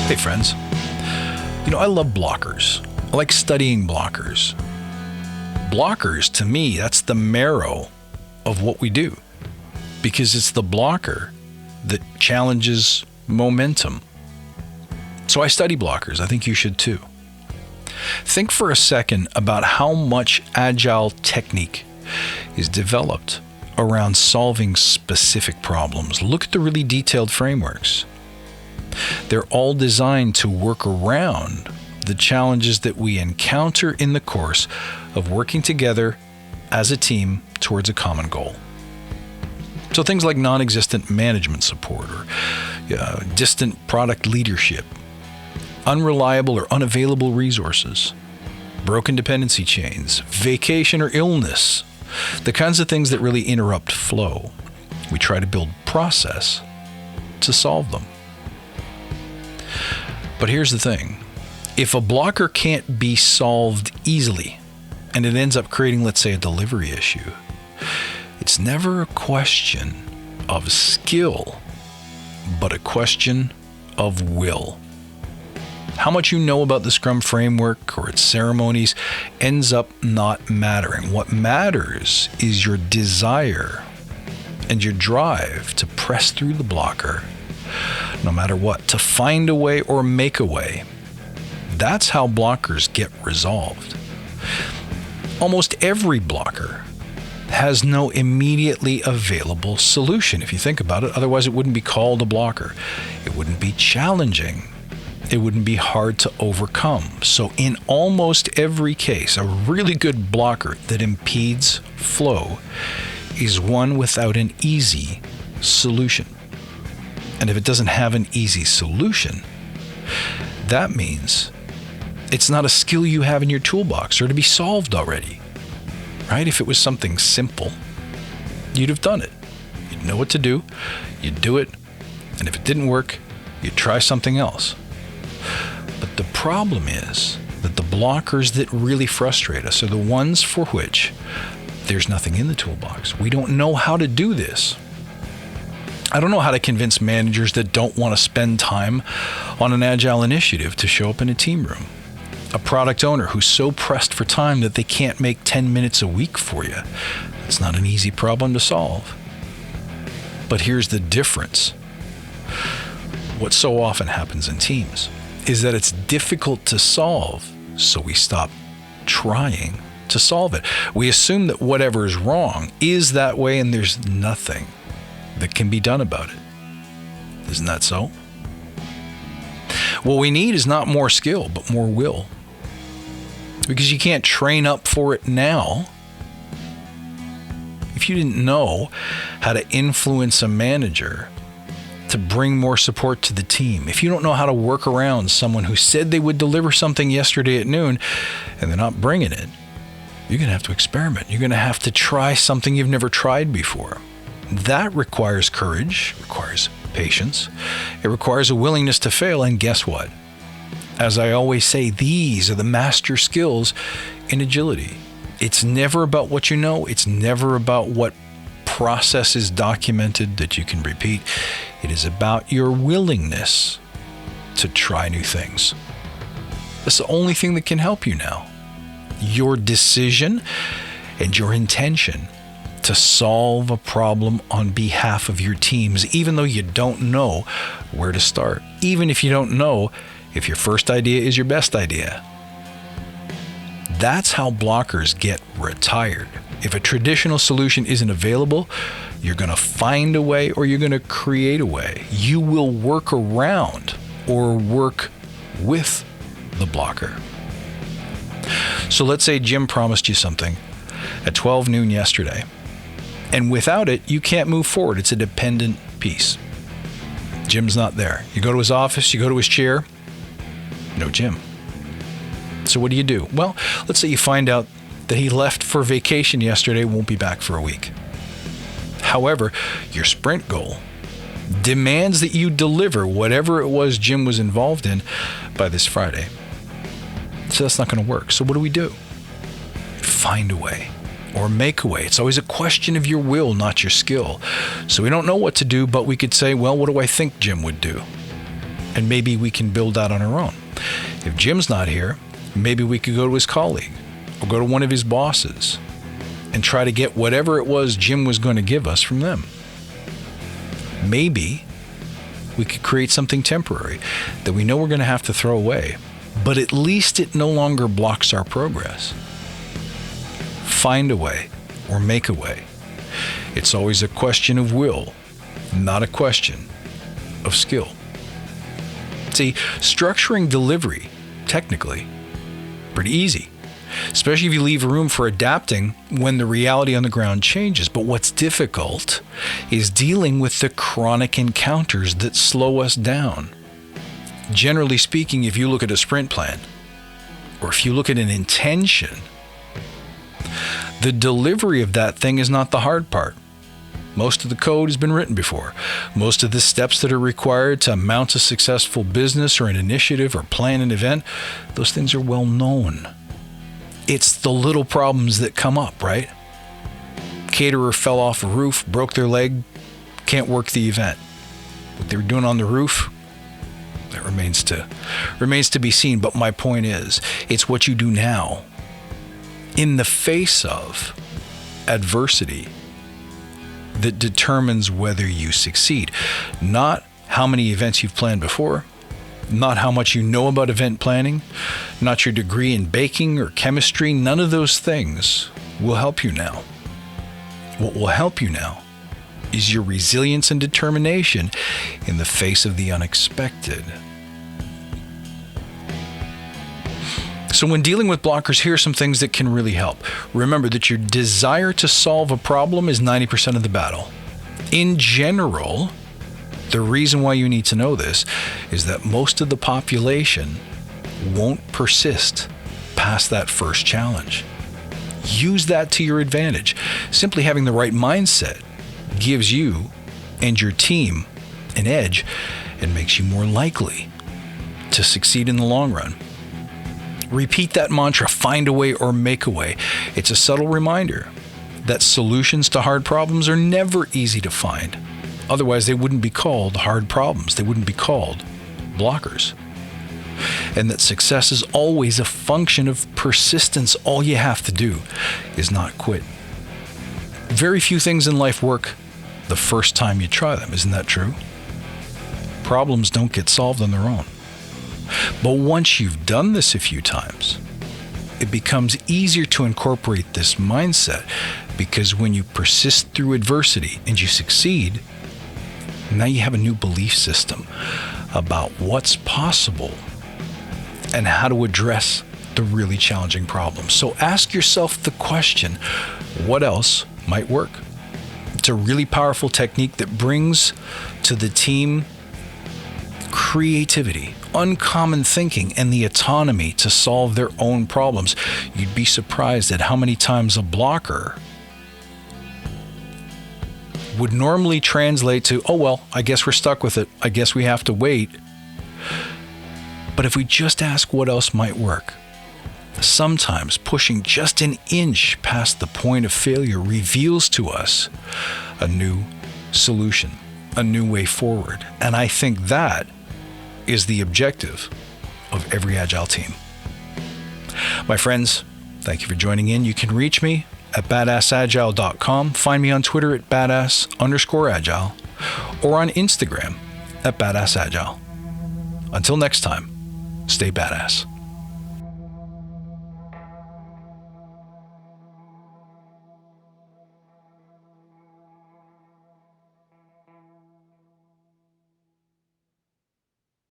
Hey friends, I love blockers. I like studying blockers. Blockers, to me, that's the marrow of what we do, because it's the blocker that challenges momentum. So I study blockers. I think you should too. Think for a second about how much Agile technique is developed around solving specific problems. Look at the really detailed frameworks. They're all designed to work around the challenges that we encounter in the course of working together as a team towards a common goal. So things like non-existent management support or distant product leadership, unreliable or unavailable resources, broken dependency chains, vacation or illness, the kinds of things that really interrupt flow. We try to build process to solve them. But here's the thing. If a blocker can't be solved easily and it ends up creating, let's say, a delivery issue, it's never a question of skill, but a question of will. How much you know about the Scrum framework or its ceremonies ends up not mattering. What matters is your desire and your drive to press through the blocker, no matter what, to find a way or make a way. That's how blockers get resolved. Almost every blocker has no immediately available solution, if you think about it. Otherwise, it wouldn't be called a blocker. It wouldn't be challenging. It wouldn't be hard to overcome. So in almost every case, a really good blocker that impedes flow is one without an easy solution. And if it doesn't have an easy solution, that means it's not a skill you have in your toolbox or to be solved already, right? If it was something simple, you'd have done it. You'd know what to do, you'd do it, and if it didn't work, you'd try something else. But the problem is that the blockers that really frustrate us are the ones for which there's nothing in the toolbox. We don't know how to do this. I don't know how to convince managers that don't want to spend time on an Agile initiative to show up in a team room. A product owner who's so pressed for time that they can't make 10 minutes a week for you. It's not an easy problem to solve. But here's the difference. What so often happens in teams is that it's difficult to solve, so we stop trying to solve it. We assume that whatever is wrong is that way and there's nothing that can be done about it. Isn't that so? What we need is not more skill, but more will. Because you can't train up for it now. If you didn't know how to influence a manager to bring more support to the team, if you don't know how to work around someone who said they would deliver something yesterday at noon and they're not bringing it, you're going to have to experiment. You're going to have to try something you've never tried before. That requires courage, requires patience. It requires a willingness to fail. And guess what? As I always say, these are the master skills in agility. It's never about what you know. It's never about what process is documented that you can repeat. It is about your willingness to try new things. That's the only thing that can help you now. Your decision and your intention to solve a problem on behalf of your teams, even though you don't know where to start, even if you don't know if your first idea is your best idea. That's how blockers get retired. If a traditional solution isn't available, you're going to find a way or you're going to create a way. You will work around or work with the blocker. So let's say Jim promised you something at 12 noon yesterday. And without it, you can't move forward. It's a dependent piece. Jim's not there. You go to his office, you go to his chair, no Jim. So what do? Well, let's say you find out that he left for vacation yesterday, won't be back for a week. However, your sprint goal demands that you deliver whatever it was Jim was involved in by this Friday. So that's not going to work. So what do? Find a way. Or make a way. It's always a question of your will, not your skill. So we don't know what to do, but we could say, well, what do I think Jim would do? and maybe we can build that on our own. If Jim's not here, maybe we could go to his colleague or go to one of his bosses and try to get whatever it was Jim was going to give us from them. Maybe we could create something temporary that we know we're going to have to throw away, but at least it no longer blocks our progress. Find a way or make a way. It's always a question of will, not a question of skill. See, structuring delivery, technically, pretty easy, especially if you leave room for adapting when the reality on the ground changes. But what's difficult is dealing with the chronic encounters that slow us down. Generally speaking, if you look at a sprint plan, or if you look at an intention, the delivery of that thing is not the hard part. Most of the code has been written before. Most of the steps that are required to mount a successful business or an initiative or plan an event, those things are well known. It's the little problems that come up, right? Caterer fell off a roof, broke their leg, can't work the event. What they were doing on the roof, that remains to be seen. But my point is, it's what you do now in the face of adversity that determines whether you succeed. Not how many events you've planned before, not how much you know about event planning, not your degree in baking or chemistry. None of those things will help you now. What will help you now is your resilience and determination in the face of the unexpected. So when dealing with blockers, here are some things that can really help. Remember that your desire to solve a problem is 90% of the battle. In general, the reason why you need to know this is that most of the population won't persist past that first challenge. Use that to your advantage. Simply having the right mindset gives you and your team an edge and makes you more likely to succeed in the long run. Repeat that mantra, find a way or make a way. It's a subtle reminder that solutions to hard problems are never easy to find. Otherwise, they wouldn't be called hard problems. They wouldn't be called blockers. And that success is always a function of persistence. All you have to do is not quit. Very few things in life work the first time you try them. Isn't that true? Problems don't get solved on their own. But once you've done this a few times, it becomes easier to incorporate this mindset, because when you persist through adversity and you succeed, now you have a new belief system about what's possible and how to address the really challenging problems. So ask yourself the question, what else might work? It's a really powerful technique that brings to the team creativity, uncommon thinking, and the autonomy to solve their own problems. You'd be surprised at how many times a blocker would normally translate to, oh, well, I guess we're stuck with it. I guess we have to wait. But if we just ask what else might work, sometimes pushing just an inch past the point of failure reveals to us a new solution, a new way forward. And I think that is the objective of every Agile team. My friends, thank you for joining in. You can reach me at badassagile.com. Find me on Twitter at badass_agile or on Instagram at badassagile. Until next time, stay badass.